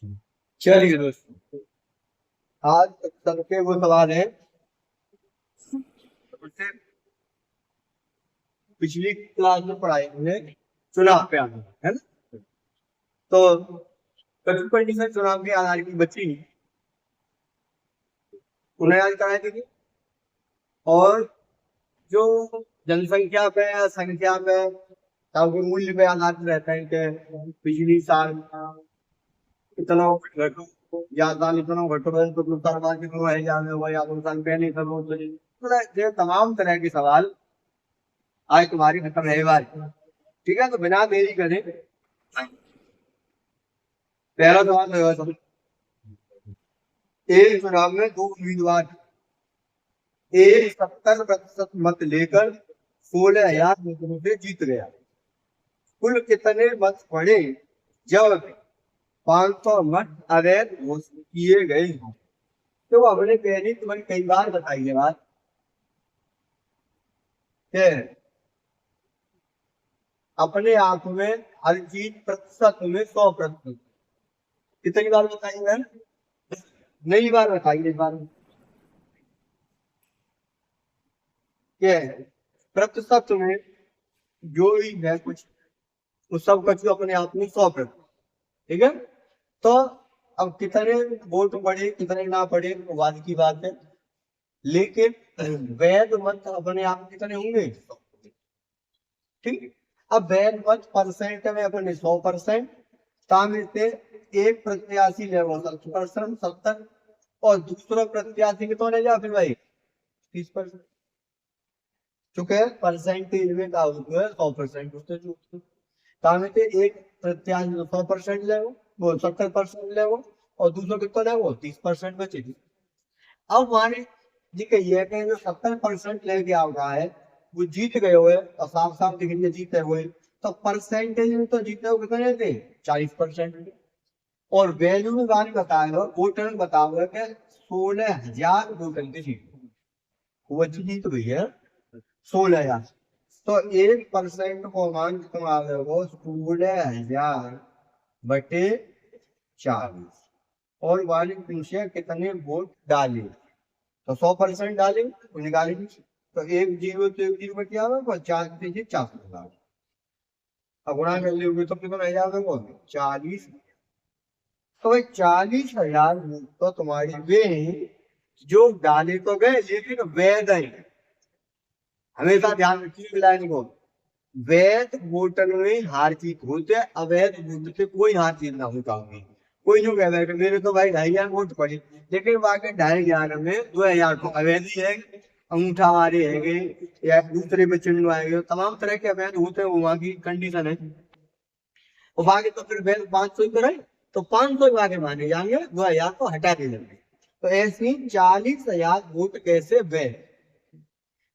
चलिए दोस्तों, आज सबके वो सवाल है उससे पिछली क्लास में पढ़ाई हमने चुनाव पे आना है ना। तो कथन कंडीशन चुनाव के आधार की बची उन्हें याद कराई थी। और जो जनसंख्या पे या संख्या पे या कोई मूल्य पे आधारित रहता है कि पिछली साल इतना घटो या साल इतना घटो तो दूसरा साल कितना रह जाने हुआ या दो साल पहले सब तो ये तमाम तरह के सवाल आज तुम्हारी खत्म है बार। ठीक है, तो बिना देरी करे पहला सवाल होगा सब। एक चुनाव में दो उम्मीदवार एक 70% मत लेकर 16,000 वोटों से जीत गया। कुल कितने मत पड़े जब 500 मत अवैध घोषित किए गए हों? तो हमने पहले तुम्हें कई बार बताई है बात कि अपने आप में हर चीज प्रतिशत में 100%। कितनी बार बताई है? नई बार बताइए इस बार के प्रतिशत में जो भी है कुछ उस सब का अपने आप में 100%। ठीक है, तो अब कितने वोट पड़े कितने ना पड़े तो बाद की बात है, लेकिन वैध मत अपने आप कितने होंगे? ठीक। अब वैध मत परसेंट में अपने 100%, शामिल से एक प्रत्याशी ले 70%, 70 और दूसरा प्रत्याशी कितना ले जाओ फिर भाई 30%। चूंकि परसेंटेज में का होता है 100% उससे जो शामिल से एक प्रत्याशी 100% ले वो 70% ले और दूसरा कितना ले वो 30% बचे। अब मान जी कहिए कि जो 70% लेके आ रहा है वो जीत गए हुए और साफ साफ दिख रही है जीते हुए, तो परसेंटेज में तो जीते हुए कितने थे 40%। और वैल्यू में बात बताएगा वोटर में बताओगे कि 16,000 वोटर की जीत वो अच्छी जीत हुई है 16,000। तो 1% को मान कितना आ गया वो 16,000 बटे 40। और वाले पूछे कितने वोट डाले तो 100% डालेंगे तो निकालेंगे। तो एक जीरो तो एक जीरो में क्या होगा 4 अब गुणा कर लोगे तो कितना रह जाएगा वो 40। तो भाई 40,000 तो तुम्हारी वे जो डाले तो गए लेकिन वैध है। हमेशा ध्यान रखिए लाइन को, वैध वोटर में हार जीत होते अवैध वोटर से कोई हार जीत ना होता होगी। कोई जो कह रहा है मेरे तो भाई 2,500 वोट पड़े लेकिन बाकी 2,500 में 2,000 तो अवैध ही है, अंगूठा मारे है या दूसरे में चिन्ह आएंगे, तमाम तरह के अवैध होते हैं वहां की कंडीशन है। और बाकी तो फिर वैध 500 ही रहे तो 500 आगे माने जाएंगे 2,000 को हटा देंगे। तो ऐसी 40,000 वोट कैसे वैध।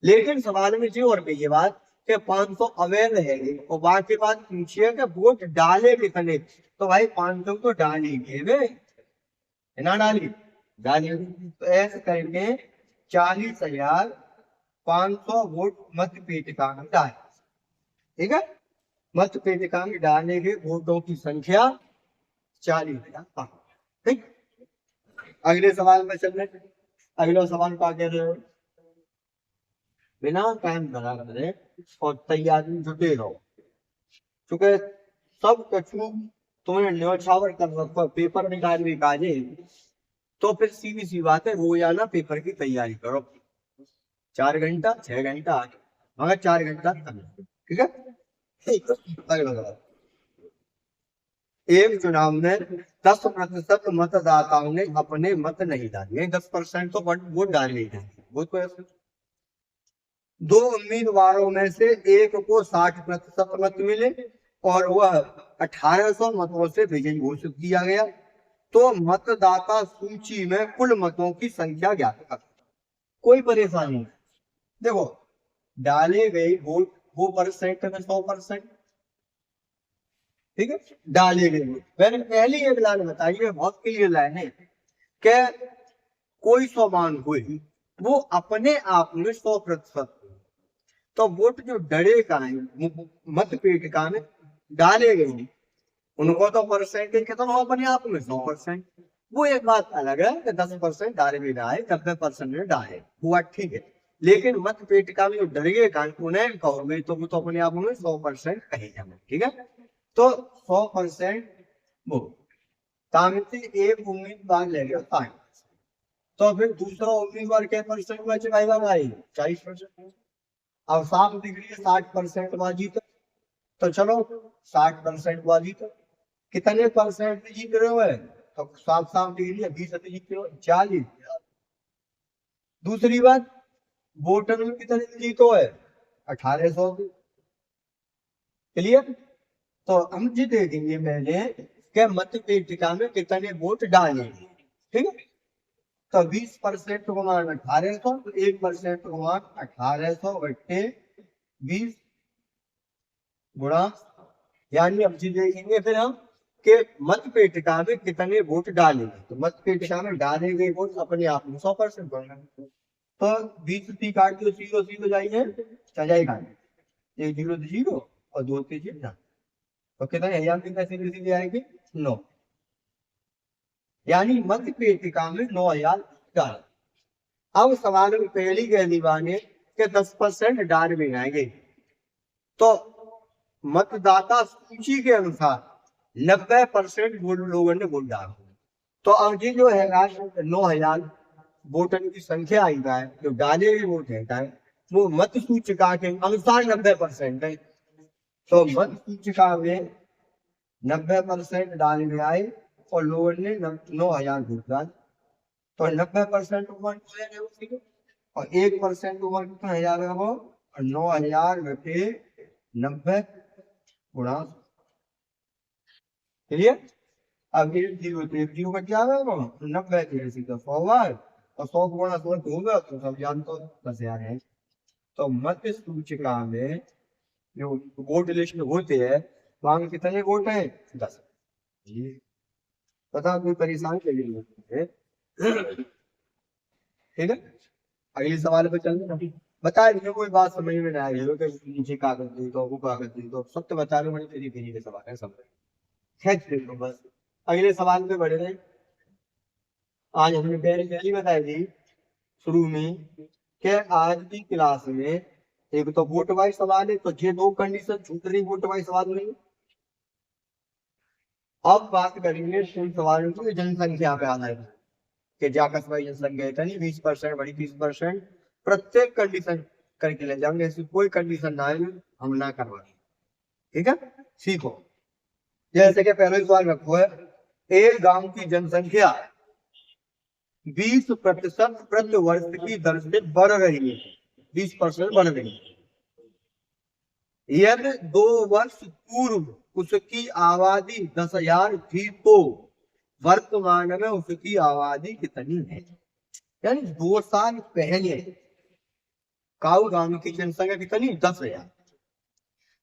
लेकिन सवाल में जी और भी ये बात कि 500 अवैध है और बाकी बात पूछिए कि वोट डाले कितने, तो भाई 500 तो डालेंगे वे ना डाली डाली। तो ऐसे करके 40,500 वोट मत पेटिका में डाले। ठीक है, मत पेटिका में डालने के वोटों की संख्या 40,000। ठीक, अगले सवाल में चल रहे। अगला सवाल क्या कह रहे हो? बिना टाइम बना करे और तैयारी में जुटे रहो, क्योंकि सब कछु तुम्हें न्यौछावर कर रखो पेपर निकाल भी काजे। तो फिर सीधी सी बात है रोजाना पेपर की तैयारी करो 4 घंटा 6 घंटा मगर 4 घंटा करना। ठीक है, ठीक। अगला सवाल। एक चुनाव में 10% मतदाताओं ने अपने मत नहीं डाले, 10% तो वोट डाल नहीं थे वो तो ऐसे। दो उम्मीदवारों में से एक को 60% मत मिले और वह 1,800 मतों से विजयी घोषित किया गया। तो मतदाता सूची में कुल मतों की संख्या ज्ञात कर। कोई परेशानी नहीं, देखो डाले गए वोट वो परसेंट में 100%। ठीक है, डाले गए वोट मैंने पहली एक लाइन बताई है बहुत क्लियर लाइन है कि कोई समान हुई वो अपने आप में 100%। तो वोट जो डरे का है मत पेटिका में डाले गए उनको तो परसेंटेज कितना हो अपने आप में 100%। वो एक बात अलग है कि 10% डायरेक्ट आए, 90% आए, हुआ ठीक है। लेकिन मत पेटिका में जो डरे कान उन्हें कहोगे तो वो तो अपने आप में 100% कहे जाए, ठीक है। तो 100% वो तामिती एक उम्मीदवार ले गया 60%। तो फिर दूसरा उम्मीदवार क्या परसेंट में चुकाएगा भाई? 40%। अब 7 डिग्री 60% बाजी तो चलो 60% वाली तो कितने परसेंट जीत रहे हो है? तो 7 डिग्री 20 जीत रहे हो, 40। दूसरी बात, वोटर में कितने जीतो है? 1800। क्लियर? तो हम जी देखेंगे पहले कि मत पेटिका में कितने वोट डालेंगे, ठीक है। तो 20% को मान 1800, तो 1% को मान 1800 बट्टे 20 गुणा, यानी अब जी देखेंगे फिर हम कि मत पेटिका में कितने वोट डालेंगे। तो मत पेटिका में डाले गए वोट अपने आप में 100% बढ़ेंगे। तो 20 काट दो, 0 0 जाइए, चल जाएगा 1 0 0 और 2 3 0। तो कितने हजार की पैसे सीधे आएगी? 9। यानी मत पेटिका में 9000 डाल। अब सवाल में पहली कह दीवाने के 10% डाल में आएंगे। तो मतदाता सूची के अनुसार 90% लोगों ने वोट डाला। तो अब ये जो है 9000 वोटर की संख्या आई है, जो डाले हुए वोट है वो मत सूचिका के अनुसार 90% है। तो मत सूचिका में 90% डाले गए आए और लोगों ने 9000 वोट डाले। तो 90% और 1% ओवर कितना हजार है वो? और 9000 बटे 90 गुणा। क्लियर? अब ये 0 तो 0 बच जाएगा वो 90 के सीधा 100 बार और 100 गुणा 100 होगा तो सब जान तो 10,000 है। तो मत सूचिका में जो वोट लिस्ट होते हैं वहां कितने वोट है? 10। पता कोई परेशान के लिए ठीक है। अगले सवाल पे चलते हैं। बता रही कोई बात समझ में ना आ रही हो कि नीचे कागज दे दो, वो कागज दे दो, सब तो बता रहे हो, बड़ी तेरी तेरी के सवाल है सब। खैच दे दो बस। अगले सवाल पे बढ़े रहे। आज हमने पहली बताई थी शुरू में कि आज की क्लास में एक तो वोट वाइज सवाल है, तो ये दो कंडीशन छूट रही वोट वाइज सवाल नहीं। अब बात करेंगे इन सवालों की जनसंख्या पे आधारित कि जाकस भाई जनसंख्या इतनी 20% बड़ी 30%, प्रत्येक कंडीशन करके ले जाएंगे। ऐसी कोई कंडीशन ना है हम ना करवाएंगे, ठीक है। सीखो। जैसे कि पहले सवाल रखो है, एक गांव की जनसंख्या 20% प्रति वर्ष की दर से बढ़ रही है, 20% बढ़ रही है। यदि 2 वर्ष पूर्व उसकी आबादी 10,000 थी तो वर्तमान में उसकी आबादी कितनी है? यानी 2 साल पहले काऊ गांव की जनसंख्या कितनी? 10,000।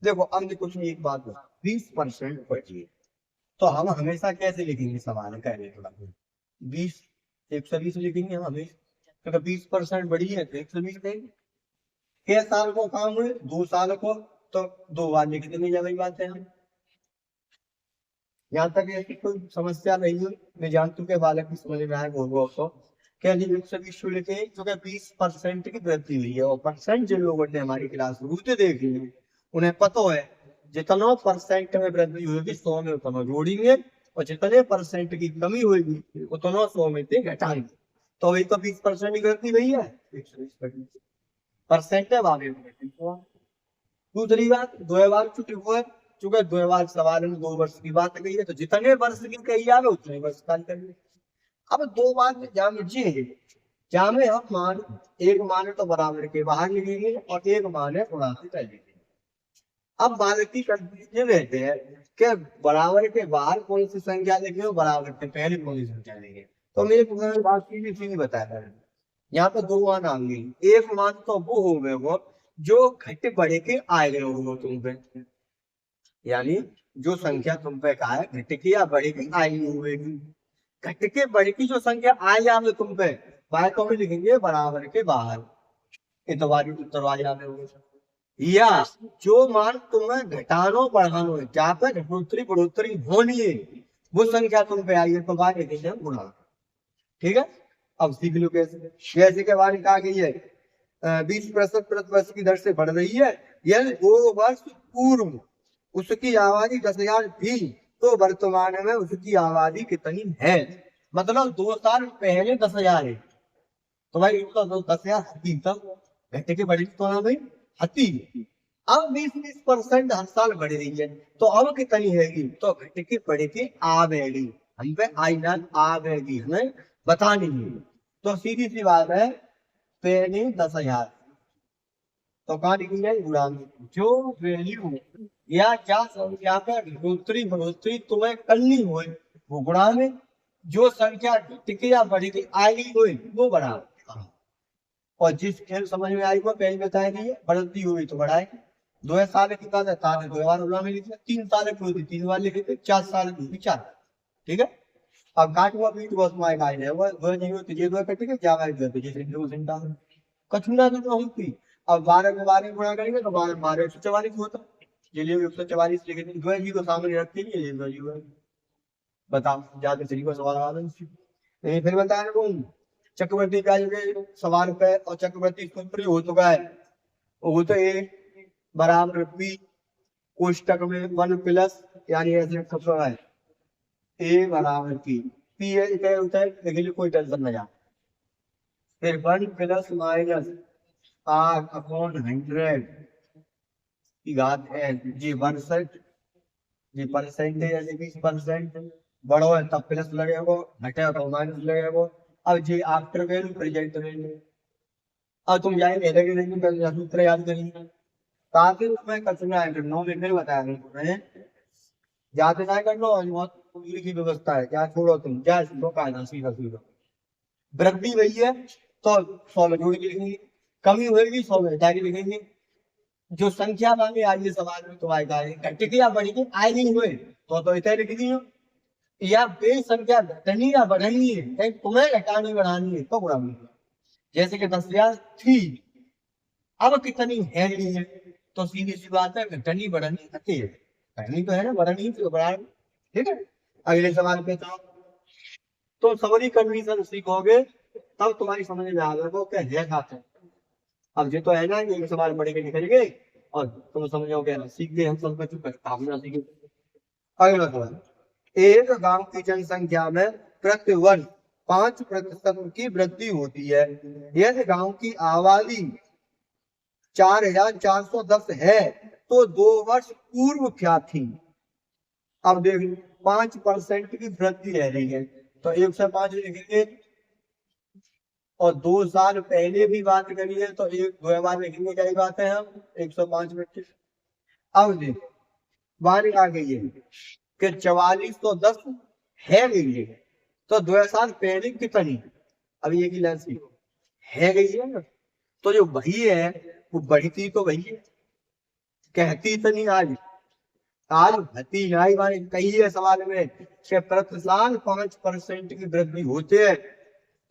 देखो अब कुछ एक बात 20% बढ़ी है, तो हम हमेशा कैसे लिखेंगे सवाल कहने के बाद? 20 120 लिखेंगे हम हमेशा, तो 20% बढ़ी है तो 120 देंगे। क्या साल को काम हुए? 2 साल को, तो 2 बार लिख देंगे, जब बात है। यहाँ तक ऐसी कोई समस्या नहीं है। मैं जानता हूँ कि बालक की समझ में आए होगा तो क्या सभी शुल्क है जो 20% की वृद्धि हुई है, और परसेंट जिन लोगों ने हमारी क्लास रूते देखी है उन्हें पता है जितना परसेंट में वृद्धि होगी 100 में उतना जोड़ेंगे, और जितने परसेंट की कमी होगी उतना 100 में से घटाएंगे। तो अभी तो 20% की वृद्धि हुई है, 120% है आगे। दूसरी बात, 2 बार छुट्टी हुआ है, चूंकि 2 बार सवाल में 2 वर्ष की बात कही है, तो जितने वर्ष की कही जाए उतने वर्ष का करिए। अब 2 बार में जहाँ में हम मान एक मान तो बराबर के बाहर लिखेंगे और एक मान है थोड़ा सा लिखेंगे। अब बालक की कंफ्यूजन रहते हैं कि बराबर के बाहर कौन सी संख्या लिखे और बराबर के पहले कौन सी संख्या लिखे। तो मेरे बात की बताया था, यहाँ पे 2 मान आ गई। एक मान तो वो हो गए वो जो घट बढ़े के आए गए हो तुम पे, यानी जो संख्या तुम पे का है घट की या बढ़े की आई हुई। घट के बढ़े की जो संख्या आ जाए तुम पे बाय तो में लिखेंगे बराबर के बाहर, इतवारी उत्तरवारी आगे होगा। या जो मान तुम्हें घटानो बढ़ानो है, जहाँ पे घटोतरी बढ़ोतरी होनी है, वो संख्या तुम पे आई है, तो बात एक से गुणा। ठीक है, अब सीख लो कैसे। जैसे के बारे में कहा गई है 20% प्रति वर्ष की दर से बढ़ रही है, यदि 2 वर्ष पूर्व उसकी आबादी 10,000 थी, तो वर्तमान में उसकी आबादी कितनी है। मतलब 2 साल पहले 10,000 है, तो भाई उसका 10,000 हती, तब घटे के बढ़ी तो ना भाई हती। अब 20% हर साल बढ़ रही है, तो अब कितनी हैगी, तो घटे की बढ़ी की आवेगी, हम पे आई ना आवेगी, हमें बतानी है। तो सीधी सी बात है, पहले 10,000, तो कहा लिखी जाए गुलामी, जो वैल्यू या क्या संख्या का बढ़ोतरी बढ़ोतरी तुम्हें करनी हो, वो गुणा में, जो संख्या टिके या बढ़ी आई हुई वो बढ़ा। और जिस खेल समझ में आई वो पहले बताया गई है, बढ़ती हुई तो बढ़ाए। 2 साल की बात है, तार 2 बार गुणा में लिखे, 3 साल की होती 3 बार लिखे, 4 साल की होती 4। ठीक है, अब काट हुआ बीट हुआ तुम्हारे गाय है वो नहीं होती, ये दो कट के क्या जो तुझे सिंधु सिंधा कछुना तो होती। अब 12 में 12 गुणा करेंगे तो 12 12 144 होता, ये लिए 144 लिखे थे, द्वय जी को सामने रखते हैं, ये द्वय जी को बताओ जाके सही को सवाल आ रहा। फिर बताया ना चक्रवर्ती ब्याज के सवाल पे, और चक्रवर्ती सूत्र हो चुका है, वो तो ए बराबर बी कोष्टक में 1 प्लस, यानी ऐसे सब है ए बराबर पी है, क्या होता है लेकिन कोई टेंशन ना जा। फिर 1 प्लस माइनस आर अपॉन 100 की घात है जी 62, जी परसेंटेज है 20%, बड़ो है तब प्लस लगेगा, घटे तो माइनस लगेगा। अब जी आफ्टर वैल्यू प्रेजेंट वैल्यू, अब तुम जाएंगे लगे नहीं पहले सूत्र याद करेंगे, ताकि उसमें कचना है करना, मैं फिर बताया तुम्हें याद ना करना, और बहुत पूरी की व्यवस्था है, क्या छोड़ो तुम क्या सीखो कायदा सीधा सीधा। वृद्धि हुई है तो 100 में जोड़ के लिखेंगे, कमी होगी 100 में हटा के लिखेंगे। जो संख्या मांगे आज ये सवाल में तो आएगा, घटके या बढ़ी आए नहीं हुए तो इतने लिख दी हो, या बे संख्या घटनी या बढ़नी है, कहीं तुम्हें घटानी बढ़ानी है तो बढ़ानी है। जैसे कि 10,000 थी, अब कितनी है नहीं है, तो सीधी सी बात है घटनी बढ़नी घटी है, घटनी तो है ना, बढ़नी तो बढ़ा। ठीक है, अगले सवाल पे तो समरी कंडीशन सीखोगे तब तुम्हारी समझ में आ गया वो क्या है खाते। अब ये तो है ना, ये सवाल पढ़ के निकलेंगे और तुम समझोगे ना, सीख गए हम सब बच्चों पर हम ना सीखे। अगला सवाल, एक गांव की जनसंख्या में प्रति वर्ष 5% की वृद्धि होती है, यदि गांव की आबादी 4,410 है, तो 2 वर्ष पूर्व क्या थी। अब देख 5% की वृद्धि रह रही है, तो 105 लिखेंगे, और 2 साल पहले भी बात करी है तो एक 2 बार लिखेंगे, क्या बात है हम 105 में। अब देख बात आ गई है कि 4410 है गई है, तो 2 साल पहले कितनी, अब ये की लाइन सीखो, है गई है ना, तो जो वही है वो बढ़ती तो वही है, कहती तो नहीं आज, आज भती आई बात कही है सवाल में कि प्रति साल 5% की वृद्धि होते है,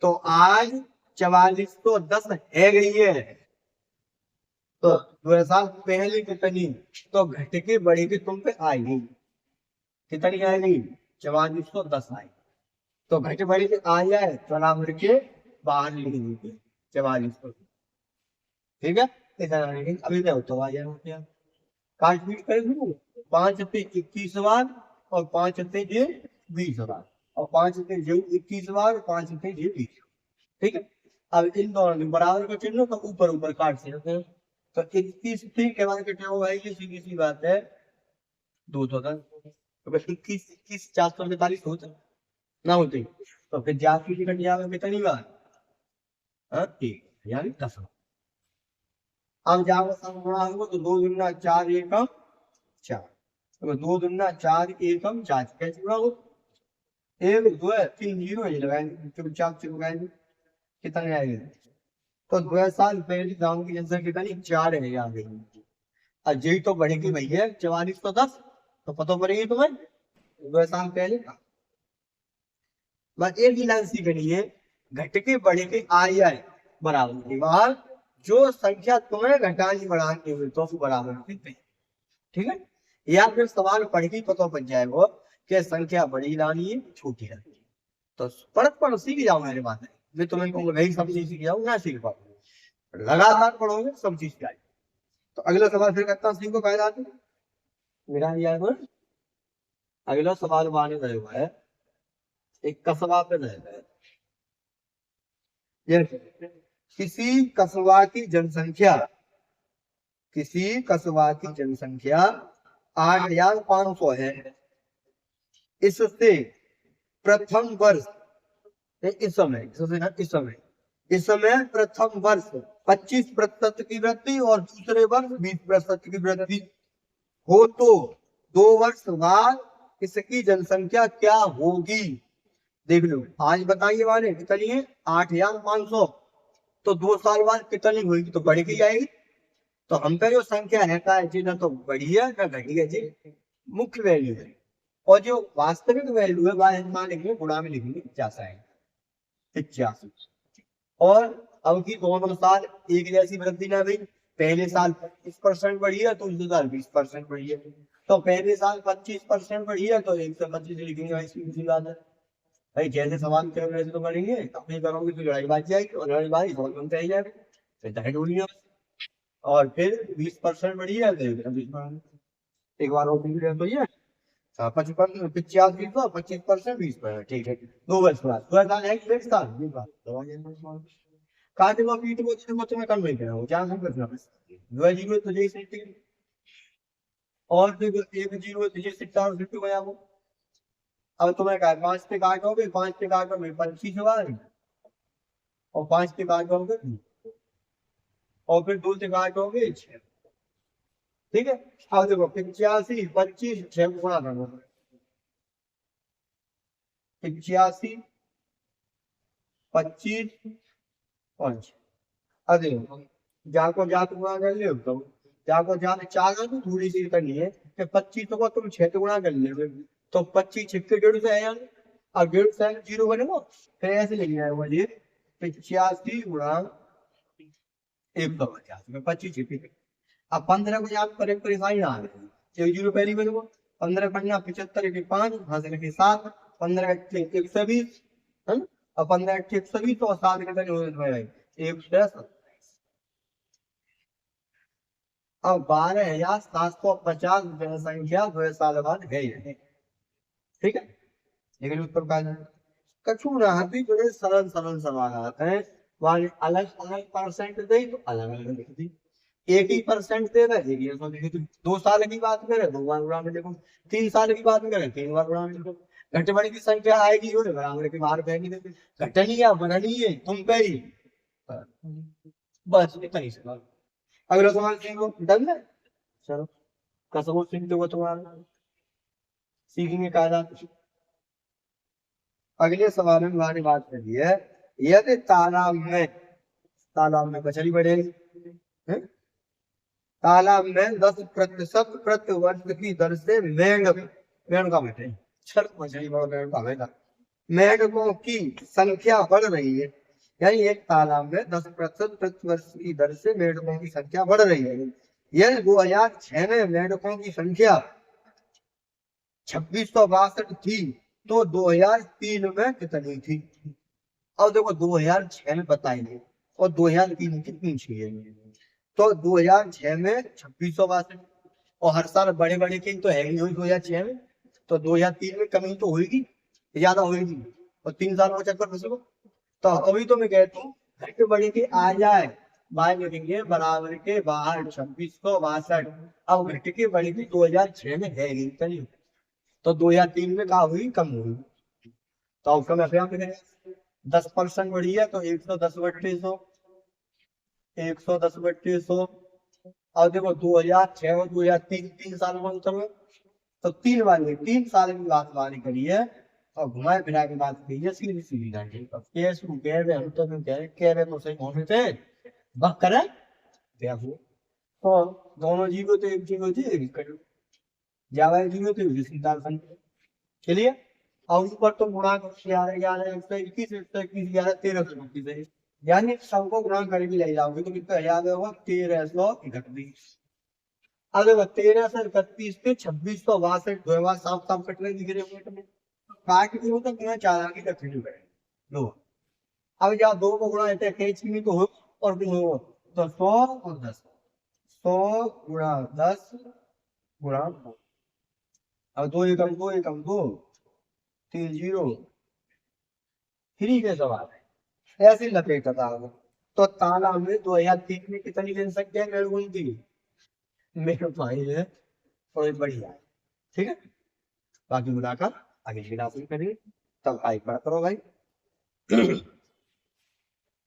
तो आज 4410 है गई है, तो 2 साल पहले कितनी, तो घट के बढ़ी के तुम पे आएगी, कितनी आएगी 4410 आई, तो घट बढ़ी के आ जाए तो नाम के बाहर लिख दीजिए 4400। ठीक है, इतना लिखेंगे, अभी मैं तो आ जाए काट पीट कर दूं, 5 × 21 और 5 × 20 और 5 × 21 ठीक है, अब इन दोनों बराबर का चिन्ह तो ऊपर ऊपर काट सकते हैं, तो 21 के बाद कितने हो भाई, सीधी सी बात है 210, तो बस 21 445 होता ना होते, तो फिर जाती टिकट जावे कितनी बार, हाँ ठीक यानी 10। अब जाओ समझो तो 2 दूना 4 एकम 4, तो 2 दूना 4 एकम 4 कैसे होगा, 1 2 3 0 लगाएंगे, चुपचाप से लगाएंगे, कितने आएंगे, तो 2 साल पहले गांव की जनसंख्या कितनी 4 आ गई, और यही तो बढ़ेगी भैया 4410, तो पता पड़ेगी तुम्हें 2 साल पहले का। बस एक ही लाइन सीखनी है, घट के बढ़े के आ जाए बराबर की बात, जो संख्या तुम्हें घटानी बढ़ानी हुई तो उसको बराबर ठीक है। या फिर सवाल पढ़ के पता बन जाएगा कि संख्या बड़ी लानी है छोटी लानी है, तो पढ़ सीख जाओ मेरे बात है। मैं तुम्हें कहूँगा भाई सब चीज सीख जाओ, ना सीख पाओ, लगातार पढ़ोगे सब चीज जाए। तो अगला सवाल फिर करता हूँ, सीखो पहला मेरा यार। अगला सवाल माने गए हुआ है, एक कस्बा पे रहेगा है। किसी कस्बा की जनसंख्या, किसी कस्बा की जनसंख्या 8,500 है। इससे प्रथम वर्ष, इस समय प्रथम वर्ष 25% की वृद्धि और दूसरे वर्ष 20% की वृद्धि हो तो 2 वर्ष बाद इसकी जनसंख्या क्या होगी। देख लो, आज बताइए वाले कितनी है, 8,500, तो 2 साल बाद कितनी होगी, तो बढ़ के जाएगी। तो हम पे जो संख्या है जी, ना तो बढ़ी है ना घटी है जी, मुख्य वैल्यू है। और जो वास्तविक वैल्यू है वह लिखेंगे गुणा में लिखेंगे 85। और अब की दोनों साल एक जैसी वृद्धि ना भाई, पहले साल 25% बढ़ी है तो दूसरे साल 20% बढ़ी है। तो पहले साल 25% बढ़ी है तो 125 लिखेंगे, ऐसी बात है भाई। जैसे सवाल कर रहे तो बढ़ेंगे, अपनी करोगे तो लड़ाई बाज जाएगी, और लड़ाई बाजी बहुत बनते ही जाएगी, फिर ढूंढिए। और फिर 20% बढ़ी है एक बार और तो ये 55 85 तो 25% 20%, ठीक है। 2 वर्ष बाद 2 साल एक डेढ़ साल ये बात काटे को पीट को तुम्हें कम नहीं करा क्या हम करना बस 2 जीरो तो जैसे और देखो 1 जीरो तो जैसे 4 फिर गया वो। अब तुम्हें कहा 5 पे काटोगे, 5 पे काटोगे 25 बार, और 5 पे काटोगे और फिर 2 से काटोगे 6, ठीक है। अब देखो 85 25 6 गुणा करना, 85 25 5। अब देखो जाको जात गुणा कर ले, तो जाको जात 4 तो थोड़ी सी करनी है कि 25 को तुम 6 से गुणा कर ले, तो 25 6 के 150 है यार, अब 150 जीरो बनेगा, फिर ऐसे लिखना है मुझे 85 गुणा 150 में 25 छः। अब 15 को याद करें परेशानी ना आए, 1 जीरो पहली बनेगा, 15 पन्ना 75 के 5 हाथ के 7, 15 120 है ना। अब 15 120 और 7 कितने हो गए 127। अब 12,750 जनसंख्या 2 साल बाद गई है, ठीक है। लेकिन उत्तर का कछु राहती बड़े सरल सरल सवाल आते हैं, वाले अलग अलग परसेंट दे तो अलग अलग लिख दी। 80% दे रहे हैं, ये तो लिख दी। 2 साल की बात करें 2 बार गुणा में लिखो, 3 साल की बात करें 3 बार गुणा में लिखो। घटे बड़ी की संख्या आएगी जो बराबर के बाहर फेंक देते, घटनी या बढ़नी है तुम पे ही, बस इतना ही सवाल। अगला सवाल सीखो, डन है। चलो कसम सीख दो तुम्हारा, सीखेंगे कायदा। अगले सवाल में हमारी बात करी है, यदि तालाब में कचरी बढ़ेगी, तालाब में 10% प्रति वर्ष की दर से मेंढक बैठे छल मछली मेंढक मेंढकों की संख्या बढ़ रही है। यानी एक तालाब में 10% प्रति वर्ष की दर से मेंढकों की संख्या बढ़ रही है। यह 2006 में मेंढकों की संख्या 2662 थी, तो 2003 में कितनी थी। अब देखो 2006 में बताएंगे और 2003 में कितनी चाहिए, तो 2006 में 2662, और हर साल बड़े बड़े की तो है ही हुई 2006 में, तो 2003 में कमी तो होगी, ज्यादा होगी, और 3 साल का चक्कर फंसेगा। तो अभी तो मैं कहता हूँ घट बड़ी की आ जाए, बाहर लिखेंगे बराबर के बाहर 2662। अब घट की बड़ी की 2006 में है ही चलिए, तो 2003 में कहा हुई कम हुई, तो आउटकम ऐसे 10% बढ़ी है तो 110/100, 110/100। और देखो 2006 और 2003 3 साल में अंतर हुए, तो 3 साल की बात बारी करी है, और घुमाए फिरा के बात कही है सीधी सीधी लाइन। हम कह रहे तो सही होने थे बक करे देखो, तो दोनों जीरो तो एक जीरो थी, ज्यादा जीरो थे चलिए। और ऊपर तो गुणा 11 11 121 121 11 13 132 यानी सौ को गुणा करके ले जाओगे तो कितना याद होगा 1331। अब देखो 1331 पे 2662 दो बार साफ साफ कट रहे दिख रहे पेट में, काट के हो तो गुणा 4 आगे रखनी पड़ेगी। लो अब जहाँ दो को गुणा ऐसे कैची में तो हो और भी हो तो 100 और 10, 100 गुणा 10 गुणा 2। अब दो एकम दो एकम दो, 3 जीरो, 3 के सवाल है ऐसे लपेटा था। तो ताला में 2003 में कितनी जनसंख्या मेरे हुई थी? मेरे भाई है थोड़ी बढ़िया है। ठीक है, बाकी मिलाकर आगे की क्लास में करिए, तब आई पढ़ करो भाई।